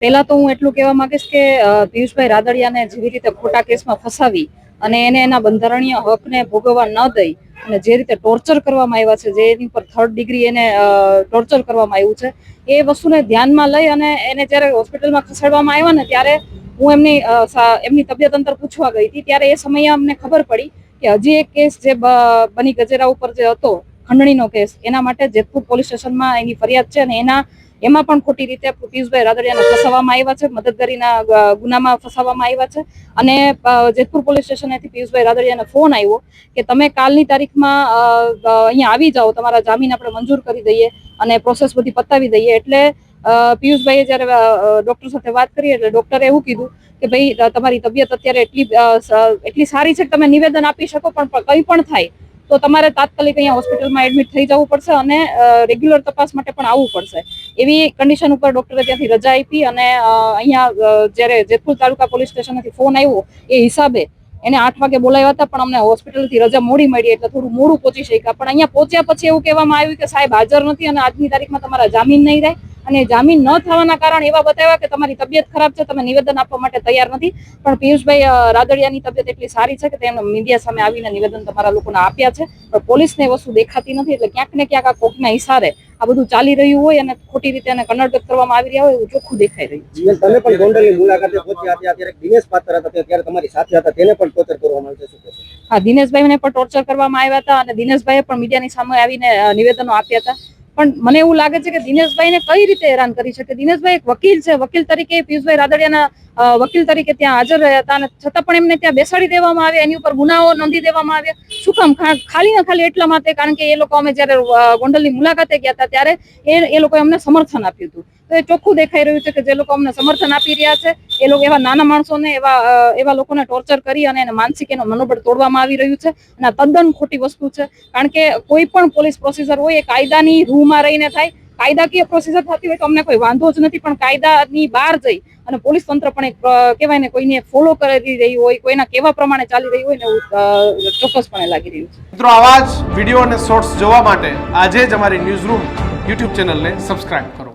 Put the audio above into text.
પહેલા તો હું એટલું કહેવા માંગીશ કે પિયુષભાઈ રાદડિયાને જેવી રીતે ખોટા કેસમાં ફસાવી અને એને એના બંધારણીય હકને ભોગવવા ન દઈ અને જે રીતે ટોર્ચર કરવામાં આવ્યા છે, જે એની પર 3rd ડિગ્રી એને ટોર્ચર કરવામાં આવ્યું છે, એ વસ્તુને ધ્યાનમાં લઈ અને એને જ્યારે હોસ્પિટલમાં ખસેડવામાં આવ્યા ને ત્યારે હું એમની તબિયત અંતર પૂછવા ગઈ હતી. ત્યારે એ સમયે અમને ખબર પડી કે હજી એક કેસ જે બની ગજેરા ઉપર જે હતો ખંડણીનો કેસ, એના માટે જેતપુર પોલીસ સ્ટેશનમાં એની ફરિયાદ છે અને એમાં પણ ખોટી રીતે પિયુષભાઈ રાદડિયાને ફસાવવામાં આવ્યા છે, મદદગારીના ગુનામાં ફસાવવામાં આવ્યા છે. અને જેતપુર પોલીસ સ્ટેશનેથી પિયુષભાઈ રાદડિયાને ફોન આવ્યો કે તમે કાલની તારીખમાં અહીંયા આવી જાઓ, તમારા જામીન આપણે મંજૂર કરી દઈએ અને પ્રોસેસ બધી પતાવી દઈએ. એટલે પિયુષભાઈએ જ્યારે ડોક્ટર સાથે વાત કરી એટલે ડોક્ટરે એવું કીધું કે ભાઈ તમારી તબિયત અત્યારે એટલી સારી છે કે તમે નિવેદન આપી શકો, પણ કંઈ પણ થાય તો તમારે તાત્કાલિક અહીંયા હોસ્પિટલમાં એડમિટ થઈ જવું પડશે અને રેગ્યુલર તપાસ માટે પણ આવવું પડશે. એવી કન્ડિશન ઉપર ડોક્ટરે ત્યાંથી રજા આપી અને અહીંયા જ્યારે જેતપુર તાલુકા પોલીસ સ્ટેશનથી ફોન આવ્યો એ હિસાબે એને 8 વાગે બોલાવ્યા હતા, પણ અમને હોસ્પિટલથી રજા મોડી મળી એટલે થોડું મોડું પહોંચી શક્યા. પણ અહીંયા પહોંચ્યા પછી એવું કહેવામાં આવ્યું કે સાહેબ હાજર નથી અને આજની તારીખમાં તમારા જામીન નહીં રહે, અને જામીન ન થવાના કારણ એવા બતાવ્યા કે તમારી તબિયત ખરાબ છે, તમે નિવેદન આપવા માટે તૈયાર નથી. પણ પિયુષભાઈ રાદડિયાની તબિયત એટલી સારી છે કે તેમને મીડિયા સામે આવીને નિવેદન તમારા લોકોને આપ્યા છે, પણ પોલીસને એ વસ્તુ દેખાતી નથી. એટલે ક્યાંક ને ક્યાંક આ કોકના ઈશારે આ બધું ચાલી રહ્યું હોય અને ખોટી રીતે એને કન્નડગત કરવામાં આવી રહ્યા હોય એવું ચોખ્ખું દેખાઈ રહ્યું છે. તમે પણ ગોંડલની મુલાકાતે પહોંચ્યા હતા, ત્યારે દિનેશ પાત્ર હતા ત્યારે તમારી સાથે હતા, તેને પણ ટોર્ચર કરવામાં આવ્યું છે. હા, દિનેશભાઈને પણ ટોર્ચર કરવામાં આવ્યા હતા અને દિનેશભાઈએ પણ મીડિયાની સામે આવીને નિવેદનો આપ્યા હતા. પણ મને એવું લાગે છે કે દિનેશભાઈને કઈ રીતે હેરાન કરી શકે. દિનેશભાઈ એક વકીલ છે, વકીલ તરીકે પિયુષભાઈ રાદડિયાના વકીલ તરીકે ત્યાં હાજર રહ્યા હતા અને છતાં પણ એમને ત્યાં બેસાડી દેવામાં આવ્યા, એની ઉપર ગુનાઓ નોંધી દેવામાં આવ્યા. શું કામ? ખાલી ને ખાલી એટલા માટે કારણ કે એ લોકો અમે જ્યારે ગોંડલની મુલાકાતે ગયા હતા ત્યારે એ લોકોએ અમને સમર્થન આપ્યું હતું. તો એ ચોખ્ખું દેખાઈ રહ્યું છે કે જે લોકો અમને સમર્થન આપી રહ્યા છે એ લોકો એવા નાના માણસોને એવા લોકોને ટોર્ચર કરી અને એને માનસિક એનો મનોબળ તોડવામાં આવી રહ્યું છે. અને આ તદ્દન ખોટી વસ્તુ છે, કારણ કે કોઈ પણ પોલીસ પ્રોસિજર હોય એ કાયદાની રૂમાં રહીને થાય. કાયદાકીય પ્રોસિજર થતી હોય તો અમને કોઈ વાંધો જ નથી, પણ કાયદાની બહાર જઈ અને પોલીસ તંત્ર પણ એક કહેવાય ને કોઈને ફોલો કરી રહી હોય, કોઈના કેવા પ્રમાણે ચાલી રહી હોય ને એવું ચોક્કસપણે લાગી રહ્યું છે. મિત્રો, આવા જ વિડીયો અને શોર્ટ્સ જોવા માટે આજે જ અમારી ન્યૂઝ રૂમ યુટ્યુબ ચેનલને સબસ્ક્રાઇબ કરો.